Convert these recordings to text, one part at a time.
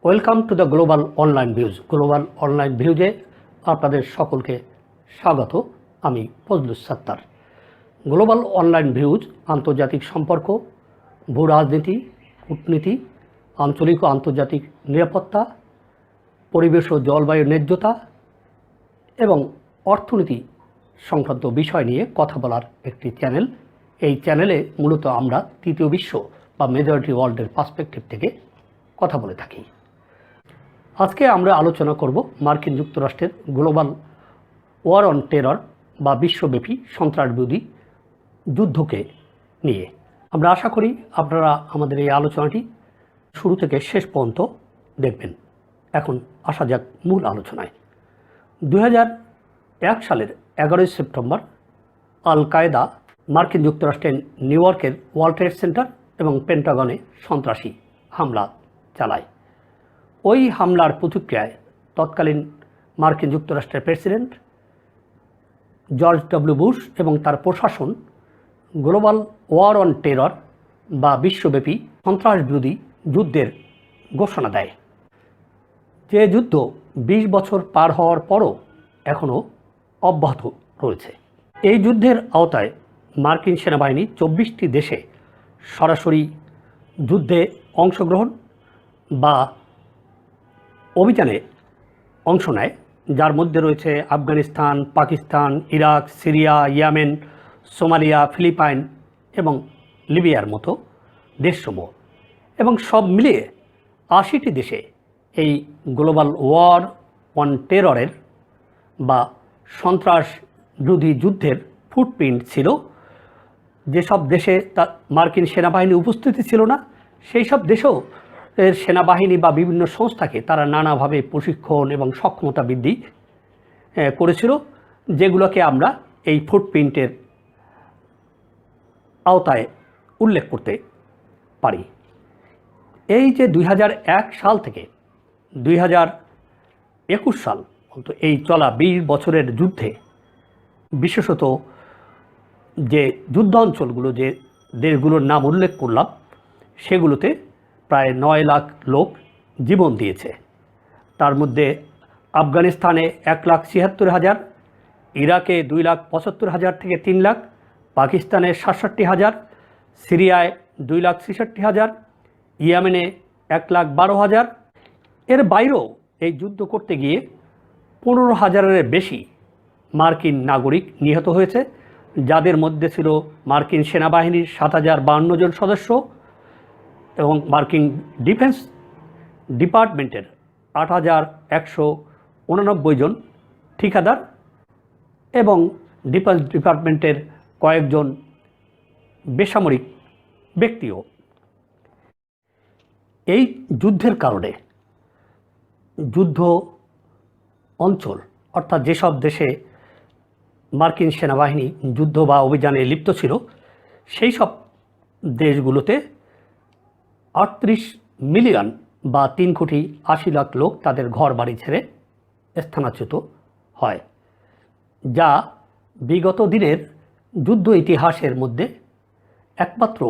Welcome to the global online views. Global online ভিউজে আপনাদের সকলকে স্বাগত। আমি Fazlus Sattar. Global online views আন্তর্জাতিক সম্পর্ক, ভূ রাজনীতি, কূটনীতি, আঞ্চলিক ও আন্তর্জাতিক নিরাপত্তা, পরিবেশ ও জলবায়ু ন্যায্যতা এবং অর্থনীতি সংক্রান্ত বিষয় নিয়ে কথা বলার একটি চ্যানেল। এই চ্যানেলে মূলত আমরা তৃতীয় বিশ্ব বা মেজরিটি ওয়ার্ল্ডের পার্সপেক্টিভ থেকে কথা বলে থাকি। আজকে আমরা আলোচনা করব মার্কিন যুক্তরাষ্ট্রের গ্লোবাল ওয়ার অন টেরর বা বিশ্বব্যাপী সন্ত্রাসবিরোধী যুদ্ধকে নিয়ে। আমরা আশা করি আপনারা আমাদের এই আলোচনাটি শুরু থেকে শেষ পর্যন্ত দেখবেন। এখন আসা যাক মূল আলোচনায়। 2001 সালের 11 সেপ্টেম্বর আল কায়দা মার্কিন যুক্তরাষ্ট্রের নিউ ইয়র্কের ওয়ার্ল্ড ট্রেড সেন্টার এবং পেন্টাগনে সন্ত্রাসী হামলা চালায়। ওই হামলার প্রতিক্রিয়ায় তৎকালীন মার্কিন যুক্তরাষ্ট্রের প্রেসিডেন্ট জর্জ ডব্লিউ বুশ এবং তার প্রশাসন গ্লোবাল ওয়ার অন টেরর বা বিশ্বব্যাপী সন্ত্রাসবিরোধী যুদ্ধের ঘোষণা দেয়। যে যুদ্ধ 20 বছর পার হওয়ার পরও এখনও অব্যাহত রয়েছে। এই যুদ্ধের আওতায় মার্কিন সেনাবাহিনী 24টি দেশে সরাসরি যুদ্ধে অংশগ্রহণ বা অভিযানে অংশ নেয়, যার মধ্যে রয়েছে Afghanistan, Pakistan, Iraq, Syria, Yemen, Somalia, Philippine এবং লিবিয়ার মতো দেশসমূহ। এবং সব মিলিয়ে 80টি দেশে এই গ্লোবাল ওয়ার অন টেররের বা সন্ত্রাস বিরোধী যুদ্ধের ফুটপ্রিন্ট ছিল। যেসব দেশে মার্কিন সেনাবাহিনী উপস্থিতি ছিল না, সেই সব দেশেও এর সেনাবাহিনী বা বিভিন্ন সংস্থাকে তারা নানাভাবে প্রশিক্ষণ এবং সক্ষমতা বৃদ্ধি করেছিল, যেগুলোকে আমরা এই ফুটপ্রিন্টের আওতায় উল্লেখ করতে পারি। এই যে 2001 সাল থেকে 2021 সাল পর্যন্ত এই চলা 20 বছরের যুদ্ধে বিশেষত যে যুদ্ধাঞ্চলগুলো, যে দেশগুলোর নাম উল্লেখ করলাম, সেগুলোতে প্রায় 9 লাখ লোক জীবন দিয়েছে। তার মধ্যে আফগানিস্তানে 1,76,000, ইরাকে 2,75,000 থেকে 3 লাখ, পাকিস্তানে 67,000, সিরিয়ায় 2,63,000, ইয়েমেনে 1,12,000। এর বাইরেও এই যুদ্ধ করতে গিয়ে 15,000-এর বেশি মার্কিন নাগরিক নিহত হয়েছে, যাদের মধ্যে ছিল মার্কিন সেনাবাহিনীর 7,052 জন সদস্য এবং মার্কিন ডিফেন্স ডিপার্টমেন্টের 8,189 জন ঠিকাদার এবং ডিফেন্স ডিপার্টমেন্টের কয়েকজন বেসামরিক ব্যক্তিও। এই যুদ্ধের কারণে যুদ্ধ অঞ্চল, অর্থাৎ যেসব দেশে মার্কিন সেনাবাহিনী যুদ্ধ বা অভিযানে লিপ্ত ছিল, সেই সব দেশগুলোতে 38 মিলিয়ন বা 3,80,00,000 লোক তাদের ঘর বাড়ি ছেড়ে স্থানাচ্যুত হয়, যা বিগত দিনের যুদ্ধ ইতিহাসের মধ্যে একমাত্র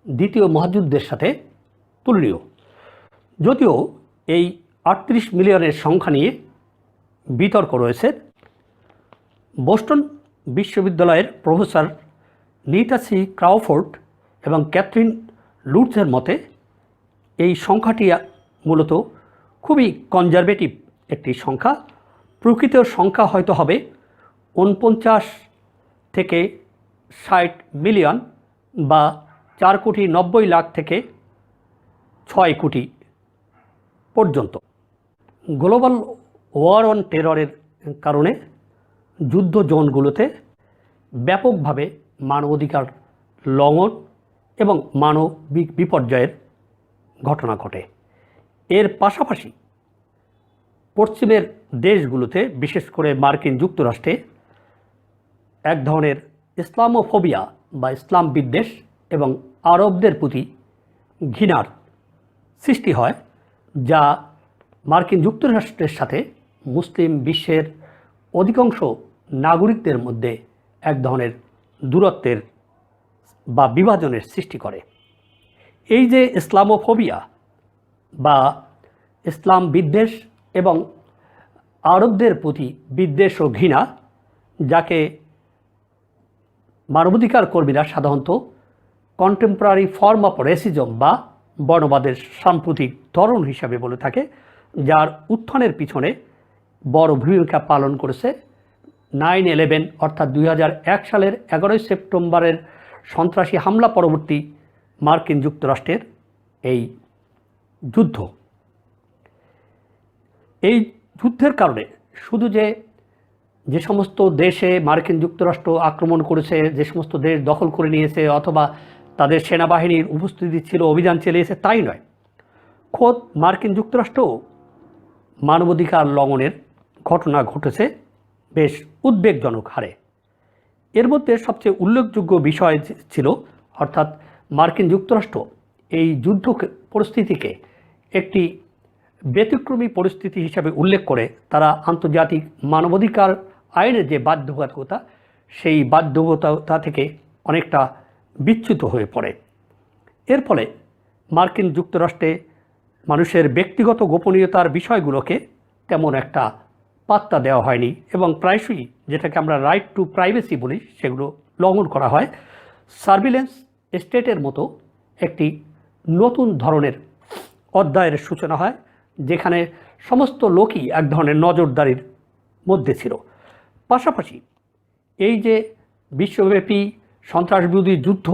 দ্বিতীয় মহাযুদ্ধের সাথে তুলনীয়। যদিও এই 38 মিলিয়নের সংখ্যা নিয়ে বিতর্ক রয়েছে। বোস্টন বিশ্ববিদ্যালয়ের প্রফেসর নিতা সি ক্রাউফোর্ড এবং ক্যাথরিন লুটজের মতে এই সংখ্যাটি মূলত খুবই কনজারভেটিভ একটি সংখ্যা। প্রকৃত সংখ্যা হয়তো হবে 49 থেকে 60 মিলিয়ন বা 4,90,00,000 থেকে 6 কোটি পর্যন্ত। গ্লোবাল ওয়ার অন টেররের কারণে যুদ্ধ জোনগুলোতে ব্যাপকভাবে মানবাধিকার লঙ্ঘন এবং মানবিক বিপর্যয়ের ঘটনা ঘটে। এর পাশাপাশি পশ্চিমের দেশগুলোতে, বিশেষ করে মার্কিন যুক্তরাষ্ট্রে, এক ধরনের ইসলামোফোবিয়া বা ইসলাম বিদ্বেষ এবং আরবদের প্রতি ঘৃণার সৃষ্টি হয়, যা মার্কিন যুক্তরাষ্ট্রের সাথে মুসলিম বিশ্বের অধিকাংশ নাগরিকদের মধ্যে এক ধরনের দূরত্বের বা বিভাজনের সৃষ্টি করে। এই যে ইসলামোফোবিয়া বা ইসলাম বিদ্বেষ এবং আরবদের প্রতি বিদ্বেষ ও ঘৃণা, যাকে মানবাধিকার কর্মীরা সাধারণত কন্টেম্পোরারি ফর্ম অফ রেসিজম বা বর্ণবাদের সাম্প্রতিক ধরন হিসাবে বলে থাকে, যার উত্থানের পিছনে বড় ভূমিকা পালন করেছে 9/11 অর্থাৎ 2001 সালের 11 সেপ্টেম্বরের সন্ত্রাসী হামলা পরবর্তী মার্কিন যুক্তরাষ্ট্রের এই যুদ্ধ। এই যুদ্ধের কারণে শুধু যে সমস্ত দেশে মার্কিন যুক্তরাষ্ট্র আক্রমণ করেছে, যে সমস্ত দেশ দখল করে নিয়েছে অথবা তাদের সেনাবাহিনীর উপস্থিতি ছিল, অভিযান চালিয়েছে, তাই নয়, খোদ মার্কিন যুক্তরাষ্ট্রও মানবাধিকার লঙ্ঘনের ঘটনা ঘটেছে বেশ উদ্বেগজনক হারে। এর মধ্যে সবচেয়ে উল্লেখযোগ্য বিষয় ছিল, অর্থাৎ মার্কিন যুক্তরাষ্ট্র এই যুদ্ধ পরিস্থিতিকে একটি ব্যতিক্রমী পরিস্থিতি হিসাবে উল্লেখ করে তারা আন্তর্জাতিক মানবাধিকার আইনের যে বাধ্যবাধকতা, সেই বাধ্যবাধকতা থেকে অনেকটা বিচ্যুত হয়ে পড়ে। এর ফলে মার্কিন যুক্তরাষ্ট্রে মানুষের ব্যক্তিগত গোপনীয়তার বিষয়গুলোকে তেমন একটা পাত্তা দেওয়া হয়নি এবং প্রায়শই যেটাকে আমরা রাইট টু প্রাইভেসি বলি, সেগুলো লঙ্ঘন করা হয়। সার্ভিলেন্স স্টেটের মতো একটি নতুন ধরনের অধ্যায়ের সূচনা হয়, যেখানে সমস্ত লোকই এক ধরনের নজরদারির মধ্যে ছিল। পাশাপাশি এই যে বিশ্বব্যাপী সন্ত্রাসবিরোধী যুদ্ধ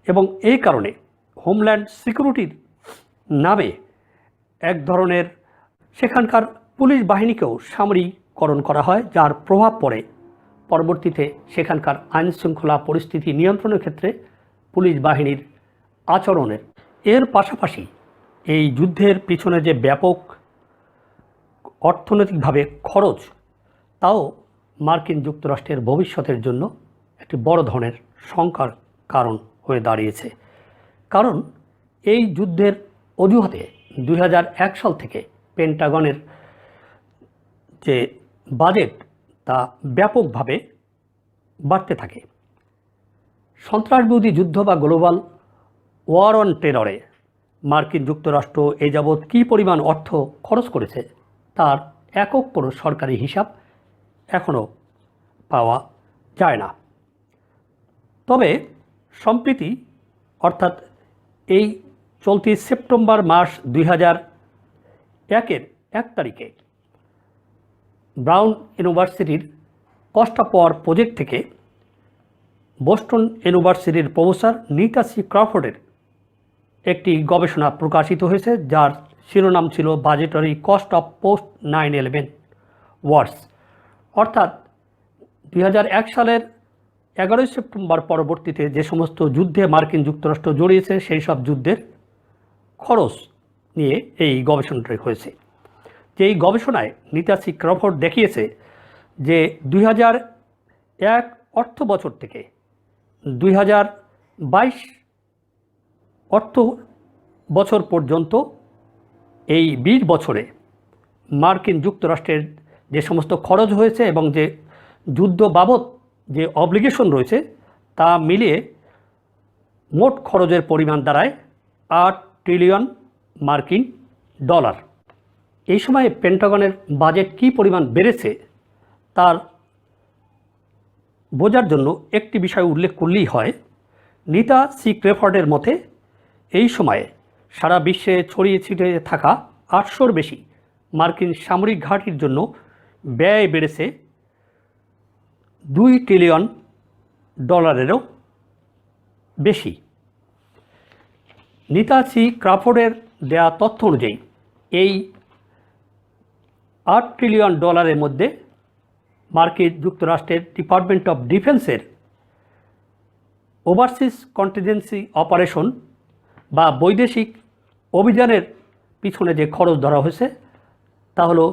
এবং এই কারণে হোমল্যান্ড সিকিউরিটির নামে এক ধরনের সেখানকার পুলিশ বাহিনীকেও সামরিকরণ করা হয়, যার প্রভাব পড়ে পরবর্তীতে সেখানকার আইনশৃঙ্খলা পরিস্থিতি নিয়ন্ত্রণের ক্ষেত্রে পুলিশ বাহিনীর আচরণের। এর পাশাপাশি এই যুদ্ধের পিছনে যে ব্যাপক অর্থনৈতিকভাবে খরচ, তাও মার্কিন যুক্তরাষ্ট্রের ভবিষ্যতের জন্য একটি বড় ধরনের শঙ্কার কারণ হয়ে দাঁড়িয়েছে। কারণ এই যুদ্ধের অজুহাতে 2001 সাল থেকে পেন্টাগনের যে বাজেট তা ব্যাপকভাবে বাড়তে থাকে। সন্ত্রাসবিরোধী যুদ্ধ বা গ্লোবাল ওয়ার অন টেররে মার্কিন যুক্তরাষ্ট্র এ যাবৎ কী পরিমাণ অর্থ খরচ করেছে তার একক কোনো সরকারি হিসাব এখনও পাওয়া যায় না। তবে সম্প্রতি অর্থাৎ এই চলতি সেপ্টেম্বর মাস 2001-এর 1 তারিখে ব্রাউন ইউনিভার্সিটির কস্ট অফ ওয়ার প্রজেক্ট থেকে বোস্টন ইউনিভার্সিটির প্রফেসর নিতা সি ক্রফোর্ডের একটি গবেষণা প্রকাশিত হয়েছে, যার শিরোনাম ছিল বাজেটারি কস্ট অফ পোস্ট 9/11 ওয়ার্স। অর্থাৎ 2001 সালের 11 সেপ্টেম্বর পরবর্তীতে যে সমস্ত যুদ্ধে মার্কিন যুক্তরাষ্ট্র জড়িয়েছে সেই সব যুদ্ধের খরচ নিয়ে এই গবেষণাটি হয়েছে। যে এই গবেষণায় নিতা সি ক্রফোর্ড দেখিয়েছে যে 2001 অর্থ বছর থেকে 2022 অর্থ বছর পর্যন্ত এই 20 বছরে মার্কিন যুক্তরাষ্ট্রের যে সমস্ত খরচ হয়েছে এবং যে যুদ্ধ বাবদ যে অব্লিগেশন রয়েছে তা মিলিয়ে মোট খরচের পরিমাণ দাঁড়ায় $8 ট্রিলিয়ন মার্কিন ডলার। এই সময়ে পেন্টাগনের বাজেট কী পরিমাণ বেড়েছে তার বোঝার জন্য একটি বিষয় উল্লেখ করলেই হয়। নিতা সি ক্রফোর্ডের মতে এই সময়ে সারা বিশ্বে ছড়িয়ে ছিটিয়ে থাকা 800-র বেশি মার্কিন সামরিক ঘাঁটির জন্য ব্যয় বেড়েছে $2 ট্রিলিয়ন ডলারেরও বেশি। নিতা সি ক্রফোর্ডের দেয়া তথ্য অনুযায়ী এই $8 ট্রিলিয়ন ডলারের মধ্যে মার্কিন যুক্তরাষ্ট্রের ডিপার্টমেন্ট অফ ডিফেন্সের ওভারসিজ কন্টিনজেন্সি অপারেশন বা বৈদেশিক অভিযানের পিছনে যে খরচ ধরা হয়েছে তা হলো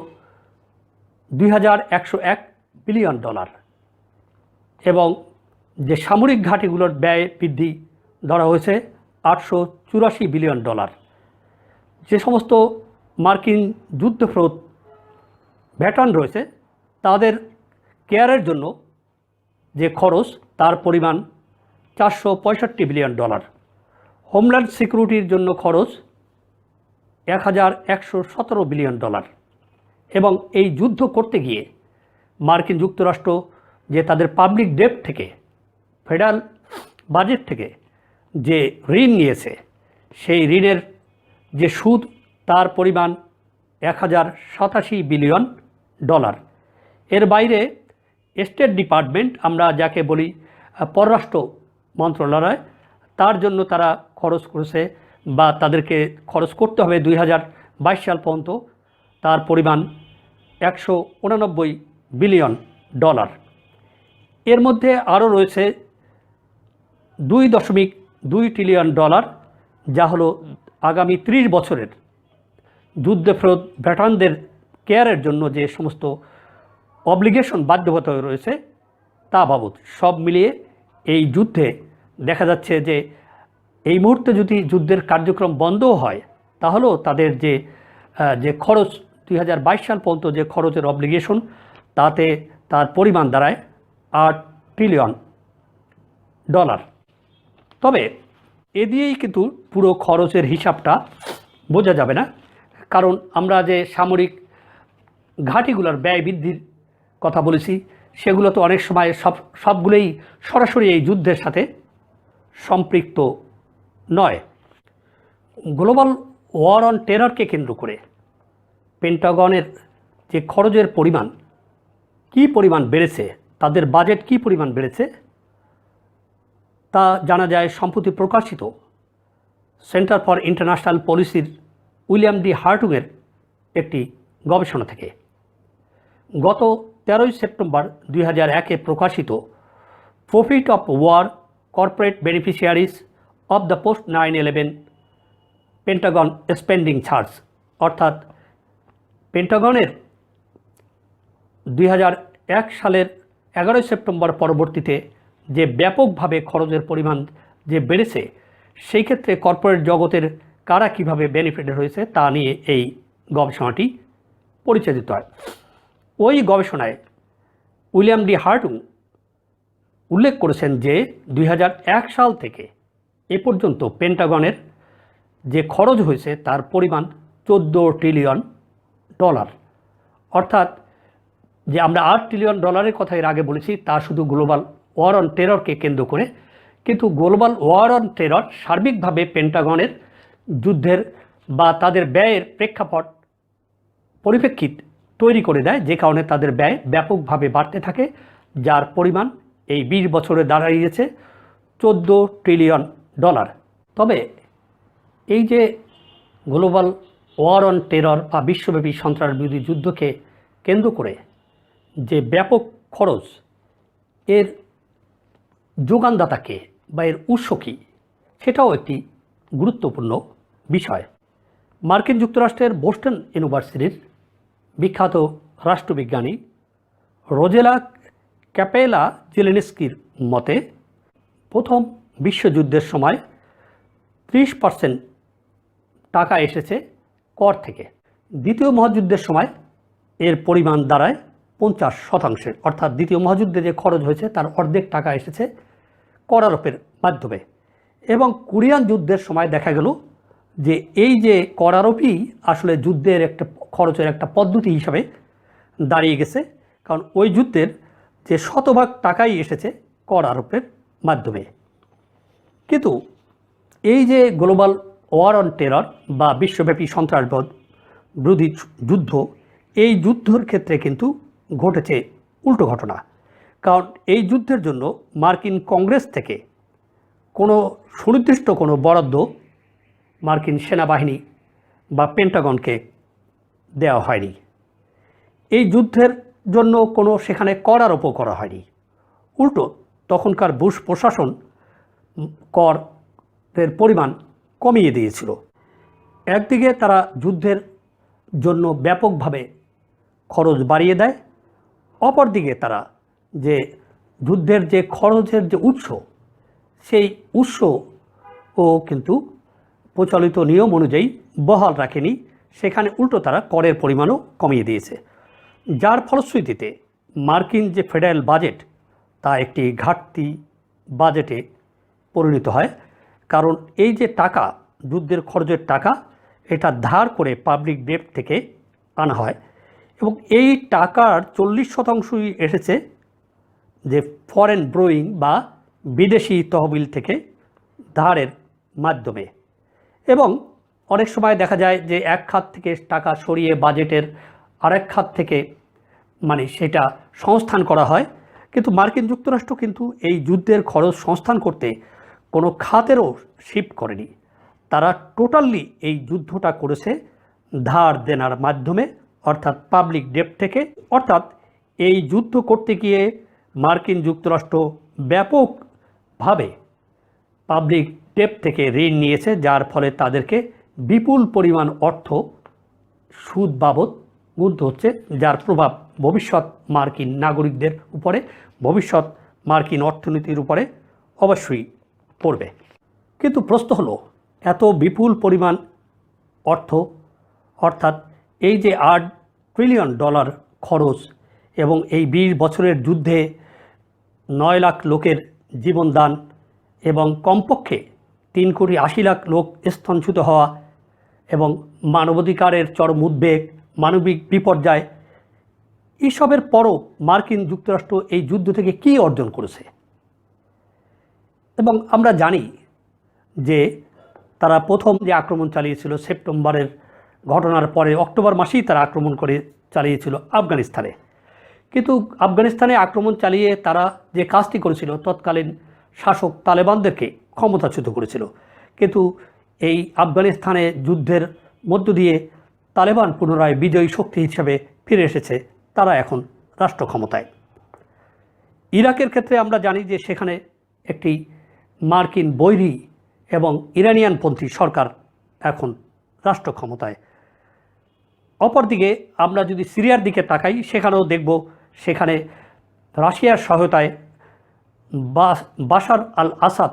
$2101 বিলিয়ন এবং যে সামরিক ঘাঁটিগুলোর ব্যয় বৃদ্ধি ধরা হয়েছে $884 বিলিয়ন। যে সমস্ত মার্কিন যুদ্ধপ্রদ ভেটারান রয়েছে তাদের কেয়ারের জন্য যে খরচ তার পরিমাণ $465 বিলিয়ন। হোমল্যান্ড সিকিউরিটির জন্য খরচ $1,117 বিলিয়ন। এবং এই যুদ্ধ করতে গিয়ে মার্কিন যুক্তরাষ্ট্র যে তাদের পাবলিক ডেট থেকে, ফেডারেল বাজেট থেকে যে ঋণ নিয়েছে, সেই ঋণের যে সুদ তার পরিমাণ $1,087 বিলিয়ন। এর বাইরে স্টেট ডিপার্টমেন্ট, আমরা যাকে বলি পররাষ্ট্র মন্ত্রণালয়, তার জন্য তারা খরচ করেছে বা তাদেরকে খরচ করতে হবে 2022 সাল পর্যন্ত, তার পরিমাণ $189 বিলিয়ন। এর মধ্যে আরও রয়েছে $2.2 ট্রিলিয়ন, যা হলো আগামী 30 বছরের যুদ্ধে ফেরত ভেটারানদের কেয়ারের জন্য যে সমস্ত অব্লিগেশন, বাধ্যবাধকতা রয়েছে তা বাবদ। সব মিলিয়ে এই যুদ্ধে দেখা যাচ্ছে যে এই মুহূর্তে যদি যুদ্ধের কার্যক্রম বন্ধও হয়, তাহলেও তাদের যে খরচ 2022 সাল পর্যন্ত যে খরচের অব্লিগেশন, তাতে তার পরিমাণ দাঁড়ায় $8 ট্রিলিয়ন। তবে এ দিয়েই কিন্তু পুরো খরচের হিসাবটা বোঝা যাবে না, কারণ আমরা যে সামরিক ঘাঁটিগুলোর ব্যয় বৃদ্ধির কথা বলেছি, সেগুলো তো অনেক সময় সবগুলোই সরাসরি এই যুদ্ধের সাথে সম্পৃক্ত নয়। গ্লোবাল ওয়ার অন টেররকে কেন্দ্র করে পেন্টাগনের যে খরচের পরিমাণ কী পরিমাণ বেড়েছে, তাদের বাজেট কী পরিমাণ বেড়েছে, তা জানা যায় সম্প্রতি প্রকাশিত সেন্টার ফর ইন্টারন্যাশনাল পলিসির উইলিয়াম ডি হার্টুগের একটি গবেষণা থেকে। গত 13 সেপ্টেম্বর 2001-এ প্রকাশিত profit of war, corporate beneficiaries of the post 9/11 Pentagon spending charts, অর্থাৎ পেন্টাগনের 2001 সালের 11 সেপ্টেম্বর পরবর্তীতে যে ব্যাপকভাবে খরচের পরিমাণ যে বেড়েছে, সেই ক্ষেত্রে কর্পোরেট জগতের কারা কীভাবে বেনিফিটেড হয়েছে তা নিয়ে এই গবেষণাটি পরিচালিত হয়। ওই গবেষণায় উইলিয়াম ডি হার্টুগ উল্লেখ করেছেন যে 2001 সাল থেকে এ পর্যন্ত পেন্টাগনের যে খরচ হয়েছে তার পরিমাণ $14 ট্রিলিয়ন। অর্থাৎ যে আমরা $8 ট্রিলিয়ন কথা এর আগে বলেছি, তা শুধু গ্লোবাল ওয়ার অন টেররকে কেন্দ্র করে, কিন্তু গ্লোবাল ওয়ার অন টেরর সার্বিকভাবে পেন্টাগনের যুদ্ধের বা তাদের ব্যয়ের পরিপ্রেক্ষিত তৈরি করে দেয়, যে কারণে তাদের ব্যয় ব্যাপকভাবে বাড়তে থাকে, যার পরিমাণ এই 20 বছরে দাঁড়িয়েছে $14 ট্রিলিয়ন। তবে এই যে গ্লোবাল ওয়ার অন টেরর বা বিশ্বব্যাপী সন্ত্রাস বিরোধী যুদ্ধকে কেন্দ্র করে যে ব্যাপক খরচ, এর যোগানদাতাকে বা এর উৎস কী, সেটাও একটি গুরুত্বপূর্ণ বিষয়। মার্কিন যুক্তরাষ্ট্রের বোস্টন ইউনিভার্সিটির বিখ্যাত রাষ্ট্রবিজ্ঞানী রোজেলা ক্যাপেলা জেলেনস্কির মতে, প্রথম বিশ্বযুদ্ধের সময় 30% টাকা এসেছে কর থেকে, দ্বিতীয় মহাযুদ্ধের সময় এর পরিমাণ দাঁড়ায় 50%, অর্থাৎ দ্বিতীয় মহাযুদ্ধে যে খরচ হয়েছে তার অর্ধেক টাকা এসেছে করারোপের মাধ্যমে। এবং কোরিয়ান যুদ্ধের সময় দেখা গেল যে এই যে করারোপই আসলে যুদ্ধের একটা খরচের একটা পদ্ধতি হিসাবে দাঁড়িয়ে গেছে, কারণ ওই যুদ্ধের যে শতভাগ টাকাই এসেছে করারোপের মাধ্যমে। কিন্তু এই যে গ্লোবাল ওয়ার অন টেরর বা বিশ্বব্যাপী সন্ত্রাসবাদ বিরোধী যুদ্ধ, এই যুদ্ধের ক্ষেত্রে কিন্তু ঘটেছে উল্টো ঘটনা। কারণ এই যুদ্ধের জন্য মার্কিন কংগ্রেস থেকে কোনো সুনির্দিষ্ট কোনো বরাদ্দ মার্কিন সেনাবাহিনী বা পেন্টাগনকে দেওয়া হয়নি। এই যুদ্ধের জন্য কোনো সেখানে করারোপও করা হয়নি। উল্টো তখনকার বুশ প্রশাসন করের পরিমাণ কমিয়ে দিয়েছিল। একদিকে তারা যুদ্ধের জন্য ব্যাপকভাবে খরচ বাড়িয়ে দেয়, অপরদিকে তারা যে যুদ্ধের যে খরচের যে উৎস, সেই উৎসও কিন্তু প্রচলিত নিয়ম অনুযায়ী বহাল রাখেনি, সেখানে উল্টো তারা করের পরিমাণও কমিয়ে দিয়েছে, যার ফলশ্রুতিতে মার্কিন যে ফেডারেল বাজেট তা একটি ঘাটতি বাজেটে পরিণত হয়। কারণ এই যে টাকা, যুদ্ধের খরচের টাকা, এটা ধার করে পাবলিক ডেট থেকে আনা হয় এবং এই টাকার 40% এসেছে যে ফরেন ব্রোয়িং বা বিদেশি তহবিল থেকে ধারের মাধ্যমে। এবং অনেক সময় দেখা যায় যে এক খাত থেকে টাকা সরিয়ে বাজেটের আরেক খাত থেকে সেটা সংস্থান করা হয়, কিন্তু মার্কিন যুক্তরাষ্ট্র কিন্তু এই যুদ্ধের খরচ সংস্থান করতে কোনো খাতেরও শিফট করেনি। তারা টোটালি এই যুদ্ধটা করেছে ধার দেনার মাধ্যমে, অর্থাৎ পাবলিক ডেট থেকে। অর্থাৎ এই যুদ্ধ করতে গিয়ে মার্কিন যুক্তরাষ্ট্র ব্যাপকভাবে পাবলিক ডেট থেকে ঋণ নিয়েছে, যার ফলে তাদেরকে বিপুল পরিমাণ অর্থ সুদ বাবদ গুনতে হচ্ছে, যার প্রভাব ভবিষ্যৎ মার্কিন নাগরিকদের উপরে, ভবিষ্যৎ মার্কিন অর্থনীতির উপরে অবশ্যই পড়বে। কিন্তু প্রশ্ন হলো, এত বিপুল পরিমাণ অর্থ, অর্থাৎ এই যে $8 ট্রিলিয়ন খরচ এবং এই 20 বছরের যুদ্ধে 9 লাখ লোকের জীবনদান এবং কমপক্ষে 3,80,00,000 লোক স্থনচ্যুত হওয়া এবং মানবাধিকারের চরম উদ্বেগ, মানবিক বিপর্যয়, এসবের পরও মার্কিন যুক্তরাষ্ট্র এই যুদ্ধ থেকে কী অর্জন করেছে? এবং আমরা জানি যে তারা প্রথম যে আক্রমণ চালিয়েছিল সেপ্টেম্বরের ঘটনার পরে অক্টোবর মাসেই তারা আক্রমণ করে চালিয়েছিল আফগানিস্তানে। কিন্তু আফগানিস্তানে আক্রমণ চালিয়ে তারা যে কাজটি করেছিল, তৎকালীন শাসক তালেবানদেরকে ক্ষমতাচ্যুত করেছিল। কিন্তু এই আফগানিস্তানে যুদ্ধের মধ্য দিয়ে তালেবান পুনরায় বিজয়ী শক্তি হিসেবে ফিরে এসেছে, তারা এখন রাষ্ট্র ক্ষমতায়। ইরাকের ক্ষেত্রে আমরা জানি যে সেখানে একটি মার্কিন বৈরী এবং ইরানিয়ানপন্থী সরকার এখন রাষ্ট্র ক্ষমতায়। অপরদিকে আমরা যদি সিরিয়ার দিকে তাকাই, সেখানেও দেখব সেখানে রাশিয়ার সহায়তায় বাশার আল আসাদ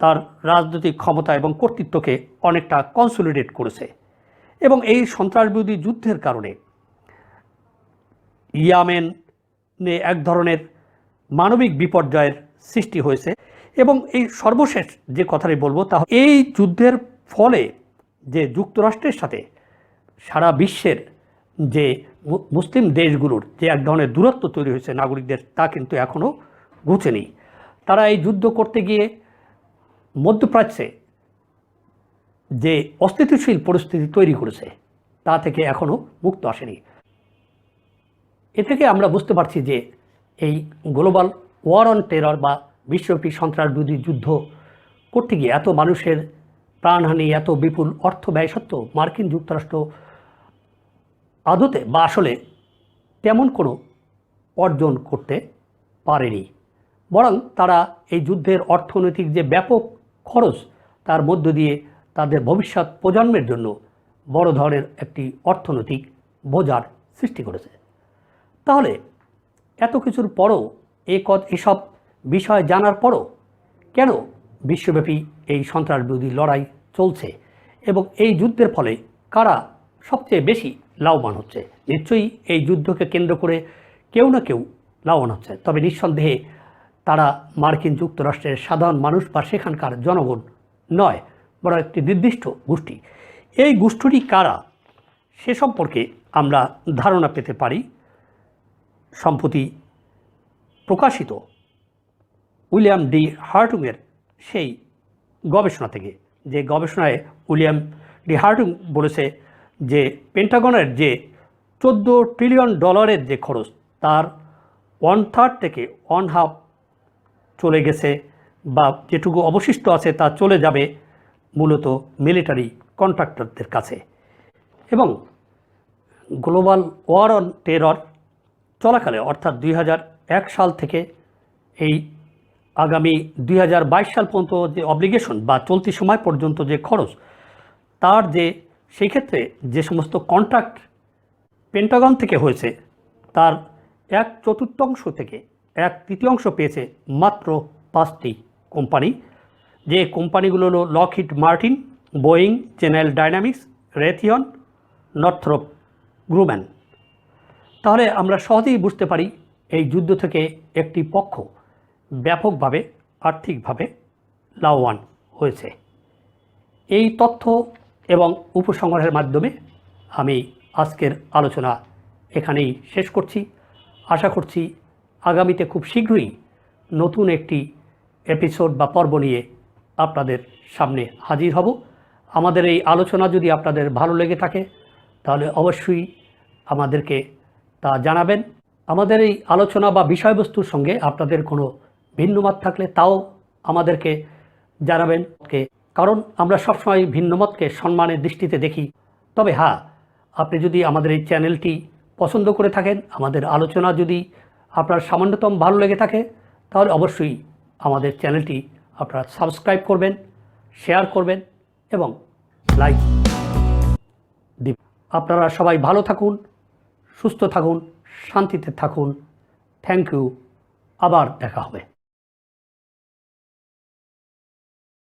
তার রাজনৈতিক ক্ষমতা এবং কর্তৃত্বকে অনেকটা কনসলিডেট করেছে। এবং এই সন্ত্রাসবিরোধী যুদ্ধের কারণে ইয়েমেনে এক ধরনের মানবিক বিপর্যয়ের সৃষ্টি হয়েছে। এবং এই সর্বশেষ যে কথাটি বলবো তা এই যুদ্ধের ফলে যে যুক্তরাষ্ট্রের সাথে সারা বিশ্বের যে মুসলিম দেশগুলোর যে এক ধরনের দূরত্ব তৈরি হয়েছে নাগরিকদের, তা কিন্তু এখনও ঘুচেনি। তারা এই যুদ্ধ করতে গিয়ে মধ্যপ্রাচ্যে যে অস্থিতিশীল পরিস্থিতি তৈরি করেছে, তা থেকে এখনও মুক্ত আসেনি। এ থেকে আমরা বুঝতে পারছি যে এই গ্লোবাল ওয়ার অন টেরর বা বিশ্বব্যাপী সন্ত্রাসবিরোধী যুদ্ধ করতে গিয়ে এত মানুষের প্রাণহানি, এত বিপুল অর্থ ব্যয় সত্ত্বেও মার্কিন যুক্তরাষ্ট্র আদতে বা আসলে তেমন কোনো অর্জন করতে পারেনি। বরং তারা এই যুদ্ধের অর্থনৈতিক যে ব্যাপক খরচ, তার মধ্য দিয়ে তাদের ভবিষ্যৎ প্রজন্মের জন্য বড় ধরনের একটি অর্থনৈতিক বোঝার সৃষ্টি করেছে। তাহলে এত কিছুর পরও এসব বিষয় জানার পরও কেন বিশ্বব্যাপী এই সন্ত্রাসবিরোধী লড়াই চলছে এবং এই যুদ্ধের ফলে কারা সবচেয়ে বেশি লাভবান হচ্ছে? নিশ্চয়ই এই যুদ্ধকে কেন্দ্র করে কেউ না কেউ লাভবান হচ্ছে, তবে নিঃসন্দেহে তারা মার্কিন যুক্তরাষ্ট্রের সাধারণ মানুষ বা সেখানকার জনগণ নয়, বরং একটি নির্দিষ্ট গোষ্ঠী। এই গোষ্ঠীটি কারা সে সম্পর্কে আমরা ধারণা পেতে পারি সম্প্রতি প্রকাশিত উইলিয়াম ডি হার্টুংয়ের সেই গবেষণা থেকে। যে গবেষণায় উইলিয়াম ডি হার্টুং বলেছে যে পেন্টাগনের যে $14 ট্রিলিয়ন যে খরচ, তার 1/3 থেকে 1/2 চলে গেছে, বা যেটুকু অবশিষ্ট আছে তা চলে যাবে মূলত মিলিটারি কন্ট্রাক্টরদের কাছে। এবং গ্লোবাল ওয়ার অন টেরর চলাকালে, অর্থাৎ 2001 সাল থেকে এই আগামী 2022 সাল পর্যন্ত যে অব্লিগেশন বা চলতি সময় পর্যন্ত যে খরচ, তার সেই ক্ষেত্রে যে সমস্ত কন্ট্রাক্ট পেন্টাগন থেকে হয়েছে, তার 1/4 থেকে 1/3 পেয়েছে মাত্র 5টি কোম্পানি। যে কোম্পানিগুলো হলো Lockheed Martin, Boeing, general dynamics, Raytheon, নর্থ্রপ Grumman. তাহলে আমরা সহজেই বুঝতে পারি এই যুদ্ধ থেকে একটি পক্ষ ব্যাপকভাবে আর্থিকভাবে লাভবান হয়েছে। এই তথ্য এবং উপসংহারের মাধ্যমে আমি আজকের আলোচনা এখানেই শেষ করছি। আশা করছি আগামীতে খুব শীঘ্রই নতুন একটি এপিসোড বা পর্ব নিয়ে আপনাদের সামনে হাজির হব। আমাদের এই আলোচনা যদি আপনাদের ভালো লেগে থাকে তাহলে অবশ্যই আমাদেরকে তা জানাবেন। আমাদের এই আলোচনা বা বিষয়বস্তুর সঙ্গে আপনাদের কোনো ভিন্নমত থাকলে তাও আমাদেরকে জানাবেন, কারণ আমরা সবসময় ভিন্নমতকে সম্মানের দৃষ্টিতে দেখি। তবে হ্যাঁ, আপনি যদি আমাদের এই চ্যানেলটি পছন্দ করে থাকেন, আমাদের আলোচনা যদি আপনার সামান্যতম ভালো লেগে থাকে, তাহলে অবশ্যই আমাদের চ্যানেলটি আপনারা সাবস্ক্রাইব করবেন, শেয়ার করবেন এবং লাইক দিবেন। আপনারা সবাই ভালো থাকুন, সুস্থ থাকুন, শান্তিতে থাকুন। Thank you. আবার দেখা হবে।